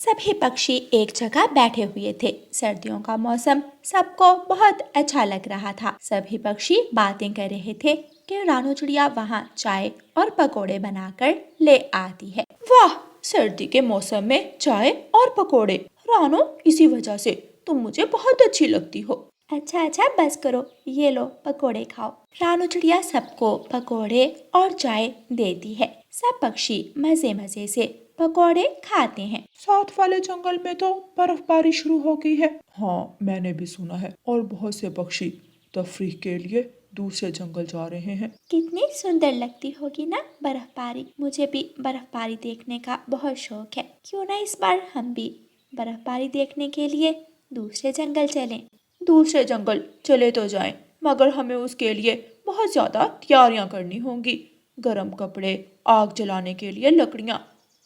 सभी पक्षी एक जगह बैठे हुए थे। सर्दियों का मौसम सबको बहुत अच्छा लग रहा था। सभी पक्षी बातें कर रहे थे कि रानू चिड़िया वहाँ चाय और पकोड़े बनाकर ले आती है। वाह, सर्दी के मौसम में चाय और पकोड़े। रानू, इसी वजह से तुम मुझे बहुत अच्छी लगती हो। अच्छा अच्छा, बस करो, ये लो पकोड़े खाओ। रानू चिड़िया सबको पकोड़े और चाय देती है। सब पक्षी मजे मजे से पकोड़े खाते हैं। साथ वाले जंगल में तो बर्फबारी शुरू हो गई है। हाँ, मैंने भी सुना है। और बहुत से पक्षी तफरीह के लिए दूसरे जंगल जा रहे हैं। कितनी सुंदर लगती होगी ना बर्फबारी। मुझे भी बर्फबारी देखने का बहुत शौक है। क्यों ना इस बार हम भी बर्फबारी देखने के लिए दूसरे जंगल चलें। दूसरे जंगल चले तो जाएं, मगर हमें उसके लिए बहुत ज्यादा तैयारियां करनी होंगी। गर्म कपड़े, आग जलाने के लिए लकड़ियां,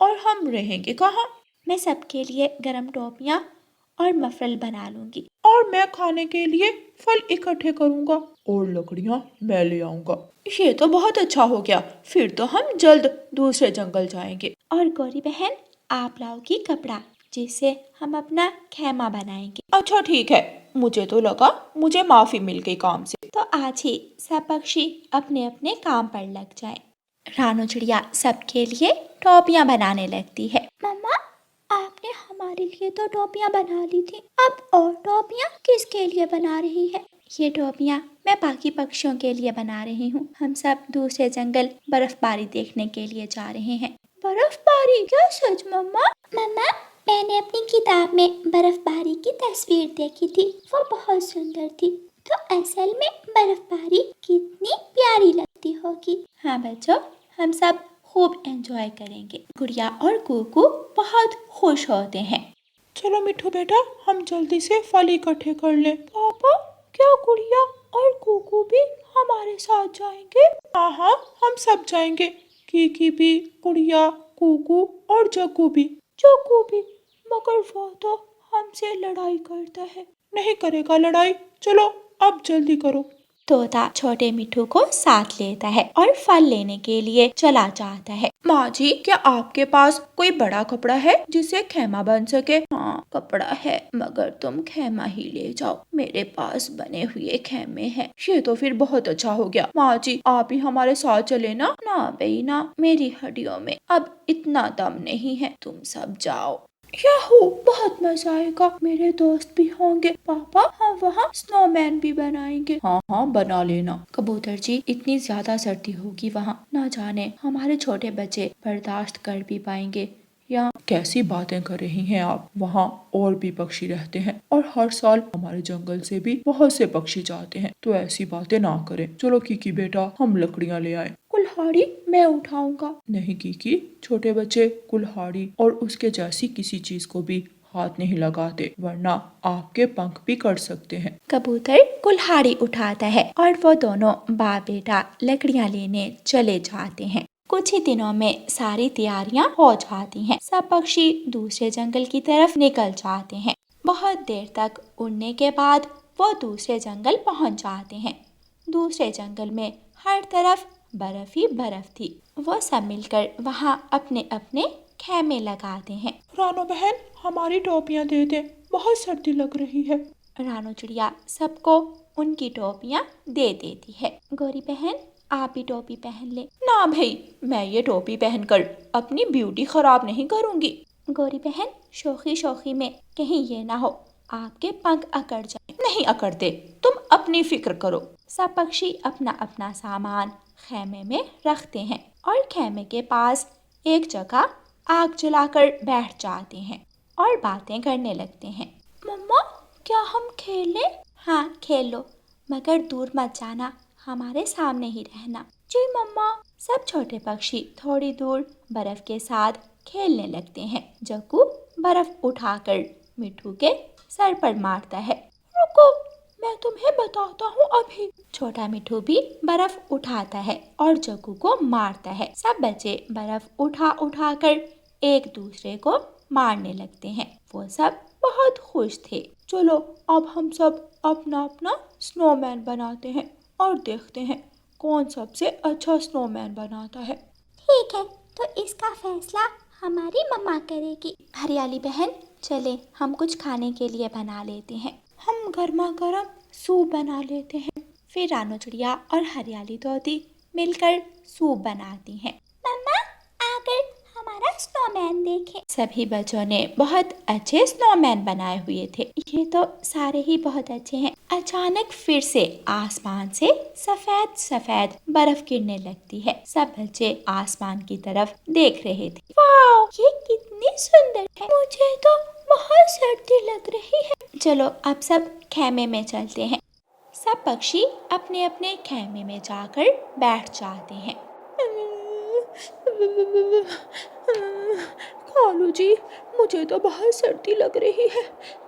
और हम रहेंगे कहाँ? मैं सबके लिए गर्म टोपियां और मफरल बना लूंगी। और मैं खाने के लिए फल इकट्ठे करूंगा और लकड़ियां मैं ले आऊंगा। ये तो बहुत अच्छा हो गया। फिर तो हम जल्द दूसरे जंगल जाएंगे। और गौरी बहन, आप लाओगी कपड़ा जिससे हम अपना खैमा बनाएंगे। अच्छा ठीक है, मुझे तो लगा मुझे माफी मिल गई काम से। तो आज ही सब पक्षी अपने अपने काम पर लग जाएं। रानू चिड़िया सबके लिए टोपियां बनाने लगती है। मम्मा, आपने हमारे लिए तो टोपियां बना ली थी, अब और टोपियां किसके लिए बना रही है? ये टोपियां मैं बाकी पक्षियों के लिए बना रही हूँ। हम सब दूसरे जंगल बर्फबारी देखने के लिए जा रहे हैं। बर्फबारी? क्या सच मम्मा? मम्मा, मैंने अपनी किताब में बर्फबारी की तस्वीर देखी थी, वो बहुत सुंदर थी। तो असल में बर्फबारी कितनी प्यारी लगती होगी। हाँ बच्चों, हम सब खूब एंजॉय करेंगे। गुड़िया और कुकू बहुत खुश होते हैं। चलो मिठू बेटा, हम जल्दी से फल इकट्ठे कर लें। पापा, क्या गुड़िया और कुकू भी हमारे साथ जाएंगे? हाँ हाँ, हम सब जाएंगे। कीकी भी, गुड़िया, कुकू और जग्गू भी। जग्गू भी? मगर वो तो हमसे लड़ाई करता है। नहीं करेगा लड़ाई। चलो अब जल्दी करो। तोता छोटे मिठू को साथ लेता है और फल लेने के लिए चला जाता है। माँ जी, क्या आपके पास कोई बड़ा कपड़ा है जिससे खैमा बन सके? हाँ, कपड़ा है, मगर तुम खैमा ही ले जाओ। मेरे पास बने हुए खैमे हैं। ये तो फिर बहुत अच्छा हो गया। माँ जी, आप ही हमारे साथ चले ना। ना बेईना, मेरी हड्डियों में अब इतना दम नहीं है, तुम सब जाओ। याहू, बहुत मजा आएगा। मेरे दोस्त भी होंगे। पापा, हम वहाँ स्नोमैन भी बनाएंगे। हाँ हाँ, बना लेना। कबूतर जी, इतनी ज्यादा सर्दी होगी वहाँ, ना जाने हमारे छोटे बच्चे बर्दाश्त कर भी पाएंगे या। कैसी बातें कर रही हैं आप? वहाँ और भी पक्षी रहते हैं और हर साल हमारे जंगल से भी बहुत से पक्षी जाते हैं, तो ऐसी बातें ना करें। चलो कीकी बेटा, हम लकड़ियाँ ले आए। कुल्हाड़ी मैं उठाऊंगा। नहीं कीकी, छोटे बच्चे कुल्हाड़ी और उसके जैसी किसी चीज को भी हाथ नहीं लगाते, वरना आपके पंख भी कट सकते हैं। कबूतर कुल्हाड़ी उठाता है और वो दोनों बाप बेटा लकड़ियाँ लेने चले जाते हैं। कुछ ही दिनों में सारी तैयारियां हो जाती हैं। सब पक्षी दूसरे जंगल की तरफ निकल जाते हैं। बहुत देर तक उड़ने के बाद वो दूसरे जंगल पहुंच जाते हैं। दूसरे जंगल में हर तरफ बर्फ ही बर्फ थी। वो सब मिलकर वहाँ अपने अपने खैमे लगाते हैं। रानो बहन, हमारी टोपियाँ दे दे, बहुत सर्दी लग रही है। रानू चिड़िया सबको उनकी टोपियाँ दे देती है। गौरी बहन, आप भी टोपी पहन ले। ना भाई, मैं ये टोपी पहनकर अपनी ब्यूटी खराब नहीं करूँगी। गौरी बहन, शोखी शोखी में कहीं ये ना हो आपके पंख अकड़ जाए। नहीं अकड़ते, तुम अपनी फिक्र करो। सब पक्षी अपना अपना सामान खैमे में रखते हैं और खैमे के पास एक जगह आग जलाकर बैठ जाते हैं और बातें करने लगते हैं। मम्मा, क्या हम खेलें? हाँ खेल लो, मगर दूर मत जाना, हमारे सामने ही रहना। जी मम्मा। सब छोटे पक्षी थोड़ी दूर बर्फ के साथ खेलने लगते हैं। जग्गू बर्फ उठाकर मिठू के सर पर मारता है। रुको, मैं तुम्हें बताता हूँ अभी। छोटा मिठू भी बर्फ उठाता है और जग्गू को मारता है। सब बच्चे बर्फ उठा उठा कर एक दूसरे को मारने लगते हैं। वो सब बहुत खुश थे। चलो अब हम सब अपना अपना स्नोमैन बनाते हैं और देखते हैं कौन सबसे अच्छा स्नोमैन बनाता है। ठीक है, तो इसका फैसला हमारी मम्मा करेगी। हरियाली बहन, चले हम कुछ खाने के लिए बना लेते हैं। हम गर्मा गर्म सूप बना लेते हैं। फिर रानू चिड़िया और हरियाली तोती मिलकर सूप बनाती हैं। मम्मा, आकर हमारा स्नोमैन देखें। सभी बच्चों ने बहुत अच्छे स्नोमैन बनाए हुए थे। ये तो सारे ही बहुत अच्छे हैं। अचानक फिर से आसमान से सफेद सफेद बर्फ गिरने लगती है। सब बच्चे आसमान की तरफ देख रहे थे। वाह, ये कितनी सुंदर है। मुझे तो बहुत सर्दी लग रही है। चलो अब सब खेमे में चलते हैं। सब पक्षी अपने अपने खेमे में जाकर बैठ जाते हैं। कालू जी, मुझे तो बहुत सर्दी लग रही है,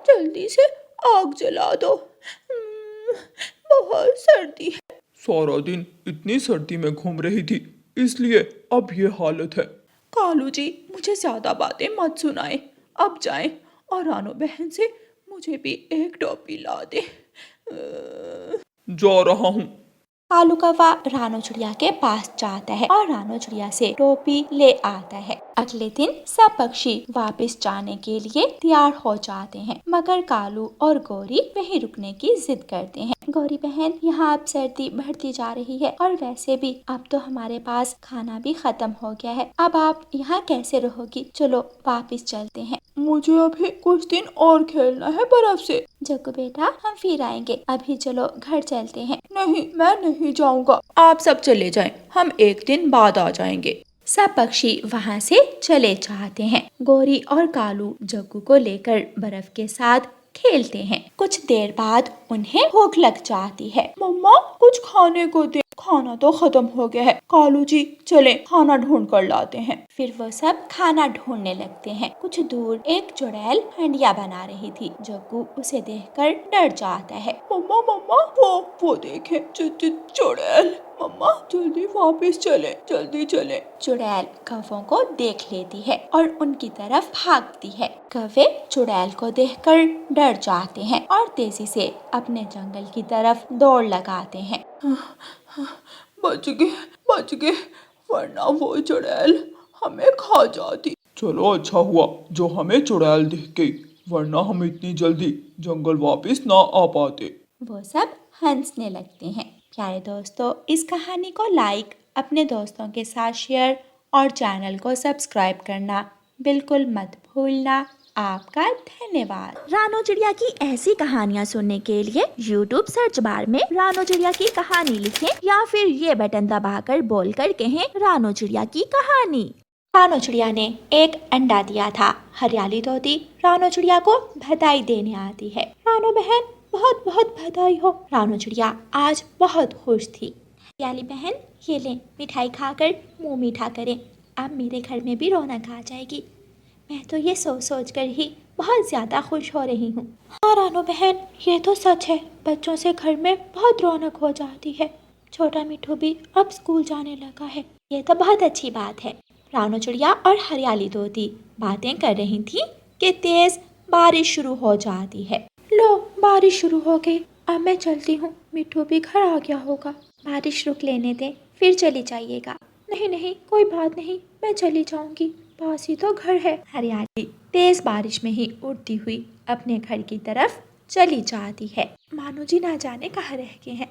जल्दी से आग जला दो। बहुत सर्दी है। सारा दिन इतनी सर्दी में घूम रही थी, इसलिए अब ये हालत है। कालू जी, मुझे ज्यादा बातें मत सुनाएं। अब जाएं और रानो बहन से मुझे भी एक टोपी ला दे। जा रहा हूँ। कालू कौवा रानू चिड़िया के पास जाता है और रानू चिड़िया से टोपी ले आता है। अगले दिन सब पक्षी वापस जाने के लिए तैयार हो जाते हैं, मगर कालू और गौरी वहीं रुकने की जिद करते हैं। गौरी बहन, यहाँ अब सर्दी बढ़ती जा रही है और वैसे भी अब तो हमारे पास खाना भी खत्म हो गया है। अब आप यहाँ कैसे रहोगी? चलो वापस चलते हैं। मुझे अभी कुछ दिन और खेलना है बर्फ से। जग्गू बेटा, हम फिर आएंगे, अभी चलो घर चलते हैं। नहीं, मैं नहीं जाऊंगा। आप सब चले जाएं, हम एक दिन बाद आ जाएंगे। सब पक्षी वहाँ से चले जाते हैं। गौरी और कालू जग्गू को लेकर बर्फ के साथ खेलते हैं। कुछ देर बाद उन्हें भूख लग जाती है। मम्मा, कुछ खाने को दे, खाना तो खत्म हो गया है। कालू जी, चले खाना ढूंढ कर लाते हैं। फिर वो सब खाना ढूंढने लगते हैं। कुछ दूर एक चुड़ैल हंडिया बना रही थी। जग्गू उसे देखकर डर जाता है। मम्मा मम्मा, वो देखे चुड़ैल। मम्मा, जल्दी वापस चले, जल्दी चले। चुड़ैल कौवों को देख लेती है और उनकी तरफ भागती है। कौवे चुड़ैल को देखकर डर जाते हैं और तेजी से अपने जंगल की तरफ दौड़ लगाते हैं। बच गए, वरना वो चुड़ैल हमें खा जाती। चलो अच्छा हुआ जो हमें चुड़ैल दिख गई, वरना हम इतनी जल्दी जंगल वापस ना आ पाते। वो सब हंसने लगते हैं। प्यारे दोस्तों, इस कहानी को लाइक, अपने दोस्तों के साथ शेयर और चैनल को सब्सक्राइब करना बिल्कुल मत भूलना। आपका धन्यवाद। रानो चिड़िया की ऐसी कहानियाँ सुनने के लिए YouTube सर्च बार में रानो चिड़िया की कहानी लिखें या फिर ये बटन दबाकर बोलकर कहें रानो चिड़िया की कहानी। रानो चिड़िया ने एक अंडा दिया था। हरियाली तोती रानो चिड़िया को बधाई देने आती है। रानो बहन, बहुत बहुत बधाई हो। रानो चिड़िया आज बहुत खुश थी। हरियाली बहन, ये ले, मिठाई खाकर मुंह मीठा करें, अब मेरे घर में भी रौनक आ जाएगी। मैं तो ये सोच कर ही बहुत ज़्यादा खुश हो रही हूँ। हाँ रानो बहन, ये तो सच है, बच्चों से घर में बहुत रौनक हो जाती है। छोटा मिठू भी अब स्कूल जाने लगा है, ये तो बहुत अच्छी बात है। रानो चिड़िया और हरियाली तोती बातें कर रही थी कि तेज बारिश शुरू हो जाती है। लो, बारिश शुरू हो गई, अब मैं चलती हूँ। मिठू भी घर आ गया होगा। बारिश रुक लेने दे, फिर चली जाइएगा। नहीं नहीं, कोई बात नहीं, मैं चली जाऊंगी, पास ही तो घर है। हरियाली तेज बारिश में ही उड़ती हुई अपने घर की तरफ चली जाती है। मानो जी ना जाने कहाँ रह गए हैं,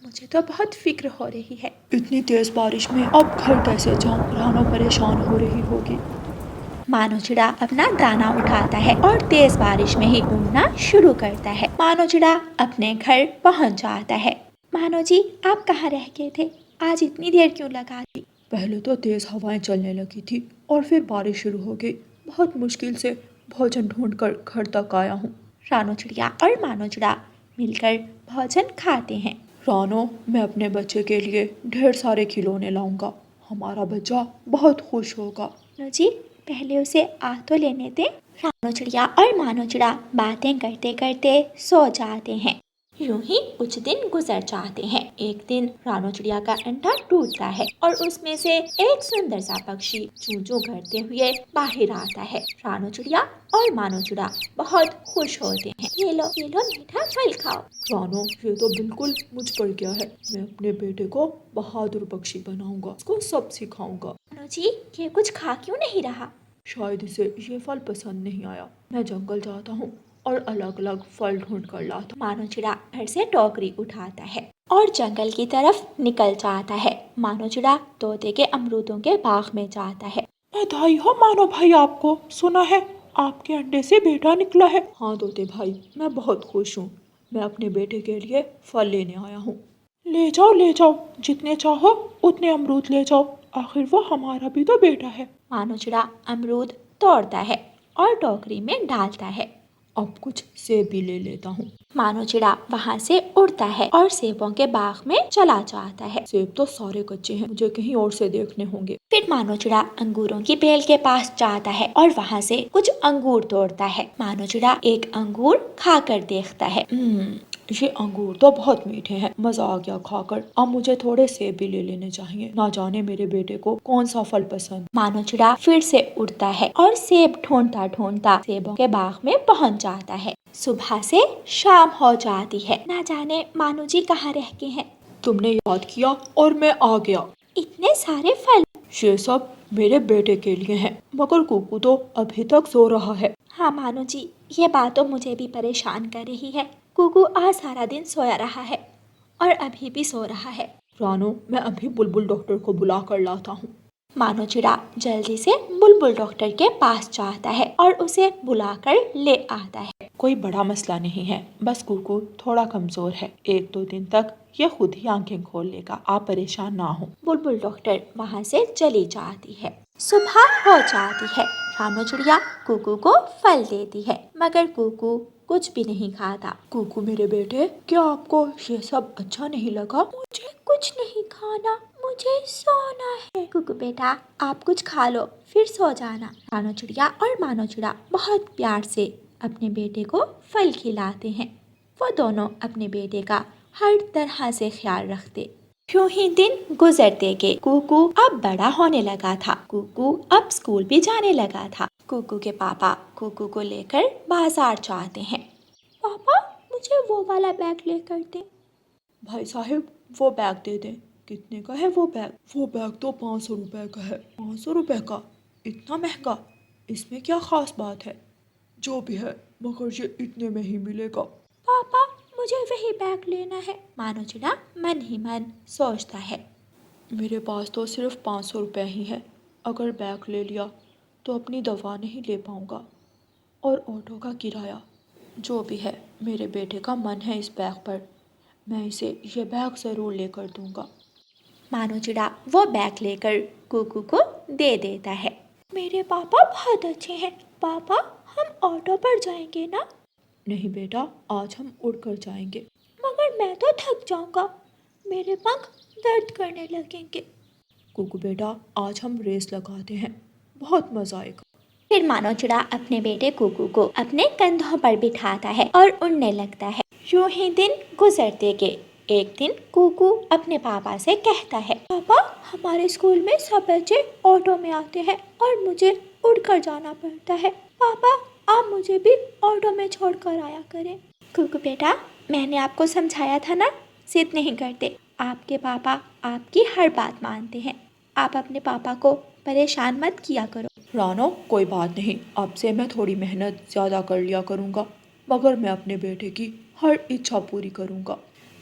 मुझे तो बहुत फिक्र हो रही है। इतनी तेज बारिश में अब घर कैसे जाऊं? रानो परेशान हो रही होगी। मानो चिड़ा अपना दाना उठाता है और तेज बारिश में ही उड़ना शुरू करता है। मानो चिड़ा अपने घर पहुंच जाता है। मानो जी, आप कहाँ रह गए थे? आज इतनी देर क्यों लगा दी? पहले तो तेज हवाएं चलने लगी थी और फिर बारिश शुरू हो गई। बहुत मुश्किल से भोजन ढूंढकर घर तक आया हूँ। रानो चिड़िया और मानो चिड़ा मिलकर भोजन खाते हैं। रानो, मैं अपने बच्चे के लिए ढेर सारे खिलौने लाऊंगा, हमारा बच्चा बहुत खुश होगा। मानो जी, पहले उसे आ तो लेने दे। रानो चिड़िया और मानो चिड़ा बातें करते करते सो जाते हैं। यूं ही कुछ दिन गुजर जाते हैं। एक दिन रानो चिड़िया का अंडा टूटता है और उसमें से एक सुंदर सा पक्षी चूं चूं करते हुए बाहर आता है। रानो चिड़िया और मानो चिड़ा बहुत खुश होते हैं। ये लो मीठा फल खाओ। रानो, ये तो बिल्कुल मुझ पर क्या है, मैं अपने बेटे को बहादुर पक्षी बनाऊंगा, उसको सब सिखाऊंगा। मानो जी, ये कुछ खा क्यों नहीं रहा? शायद इसे ये फल पसंद नहीं आया। मैं जंगल जाता हूँ और अलग अलग फल ढूंढ कर लाता मानो चिड़ा फिर से टोकरी उठाता है और जंगल की तरफ निकल जाता है। मानो चिड़ा तोते के अमरूदों के बाग में जाता है। हूँ। बधाई हो मानो भाई आपको, सुना है आपके अंडे से बेटा निकला है। हाँ तोते भाई, मैं बहुत खुश हूँ। मैं अपने बेटे के लिए फल लेने आया हूँ। ले जाओ, जितने चाहो उतने अमरूद ले जाओ, आखिर वो हमारा भी तो बेटा है। मानो चिड़ा अमरूद तोड़ता है और टोकरी में डालता है। अब कुछ सेब भी ले लेता हूँ। मानो चिड़ा वहाँ से उड़ता है और सेबों के बाग में चला जाता है। सेब तो सारे कच्चे हैं, मुझे कहीं और से देखने होंगे। फिर मानो चिड़ा अंगूरों की बेल के पास जाता है और वहाँ से कुछ अंगूर तोड़ता है। मानो चिड़ा एक अंगूर खाकर देखता है। ये अंगूर तो बहुत मीठे हैं, मजा आ गया खाकर। अब मुझे थोड़े सेब भी ले लेने चाहिए, ना जाने मेरे बेटे को कौन सा फल पसंद। मानो चिड़ा फिर से उड़ता है और सेब ढूंढता ढूंढता सेबों के बाग में पहुँच जाता है। सुबह से शाम हो जाती है। ना जाने मानो जी कहाँ रह गए हैं। तुमने याद किया और मैं आ गया। इतने सारे फल। ये सब मेरे बेटे के लिए हैं, मगर कुकू तो अभी तक सो रहा है। हाँ मानो जी, ये बात तो मुझे भी परेशान कर रही है। कुकू आज सारा दिन सोया रहा है और अभी भी सो रहा है। रानो, मैं अभी बुलबुल डॉक्टर को बुला कर लाता हूँ। मानो चिड़ा जल्दी से बुलबुल डॉक्टर के पास जाता है और उसे बुलाकर ले आता है। कोई बड़ा मसला नहीं है, बस कुकू थोड़ा कमजोर है। 1-2 दिन तक ये खुद ही आंखें खोल लेगा, आप परेशान ना हो। बुलबुल डॉक्टर वहाँ से चली जाती है। सुबह हो जाती है। रानो चिड़िया कुकू को फल देती है, मगर कुकू कुछ भी नहीं खाता। कुकू मेरे बेटे, क्या आपको ये सब अच्छा नहीं लगा? मुझे कुछ नहीं खाना, मुझे सोना है। कुकू बेटा, आप कुछ खा लो फिर सो जाना। रानो चिड़िया और मानो चिड़ा बहुत प्यार से अपने बेटे को फल खिलाते हैं। वो दोनों अपने बेटे का हर तरह से ख्याल रखते। यूं ही दिन गुजरते गए। कुकू अब बड़ा होने लगा था। कुकू अब स्कूल भी जाने लगा था। कुकू के पापा कुकू को लेकर बाजार जाते हैं। पापा, मुझे वो वाला बैग लेकर दे। भाई साहब, वो बैग दे दें। कितने का है वो बैग? वो बैग तो 500 रुपए का है। 500 रुपए का? इतना महंगा? इसमें क्या खास बात है? जो भी है, मगर ये इतने में ही मिलेगा। पापा, मुझे वही बैग लेना है। मानो चिड़ा मन ही मन सोचता है। मेरे पास तो सिर्फ 500 रुपए ही है। अगर बैग ले लिया तो अपनी दवा नहीं ले पाऊंगा, और ऑटो का किराया। जो भी है, मेरे बेटे का मन है इस बैग पर। मैं इसे ये बैग ज़रूर लेकर दूंगा। मानो चिड़ा वो बैग लेकर कुकू को दे देता है। मेरे पापा बहुत अच्छे हैं। पापा, हम ऑटो पर जाएंगे ना? नहीं बेटा, आज हम उड़कर जाएंगे। मगर मैं तो थक जाऊंगा, मेरे पंख दर्द करने लगेंगे। कुकू बेटा, आज हम रेस लगाते हैं, बहुत मजा आएगा। फिर मानो चिड़ा अपने बेटे कुकू को अपने कंधों पर बिठाता है और उड़ने लगता है। यूं ही दिन गुजरते गए। एक दिन कुकू अपने पापा से कहता है, पापा, हमारे स्कूल में सब बच्चे ऑटो में आते हैं और मुझे उड़कर जाना पड़ता है। पापा, आप मुझे भी ऑटो में छोड़कर आया करें। कुकू बेटा, मैंने आपको समझाया था ना, जिद नहीं करते। आपके पापा आपकी हर बात मानते हैं। आप अपने पापा को परेशान मत किया करो। रानो, कोई बात नहीं, अब से मैं थोड़ी मेहनत ज़्यादा कर लिया करूँगा, मगर मैं अपने बेटे की हर इच्छा पूरी करूँगा।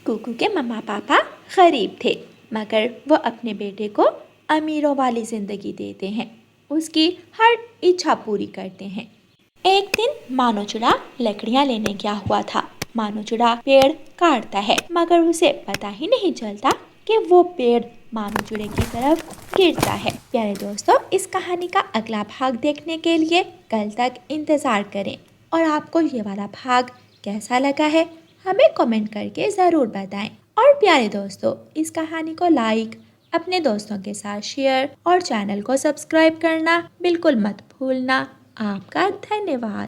कुकू के मम्मा पापा गरीब थे, मगर वो अपने बेटे को अमीरों वाली ज़िंदगी देते हैं, उसकी हर इच्छा पूरी करते हैं। एक दिन मानो चिड़ा लकड़ियाँ लेने गया हुआ था। मानो चिड़ा पेड़ काटता है, मगर उसे पता ही नहीं चलता कि वो पेड़ मानो चिड़े की तरफ गिरता है। प्यारे दोस्तों, इस कहानी का अगला भाग देखने के लिए कल तक इंतज़ार करें, और आपको ये वाला भाग कैसा लगा है हमें कमेंट करके ज़रूर बताएं। और प्यारे दोस्तों, इस कहानी को लाइक, अपने दोस्तों के साथ शेयर और चैनल को सब्सक्राइब करना बिल्कुल मत भूलना। आपका धन्यवाद।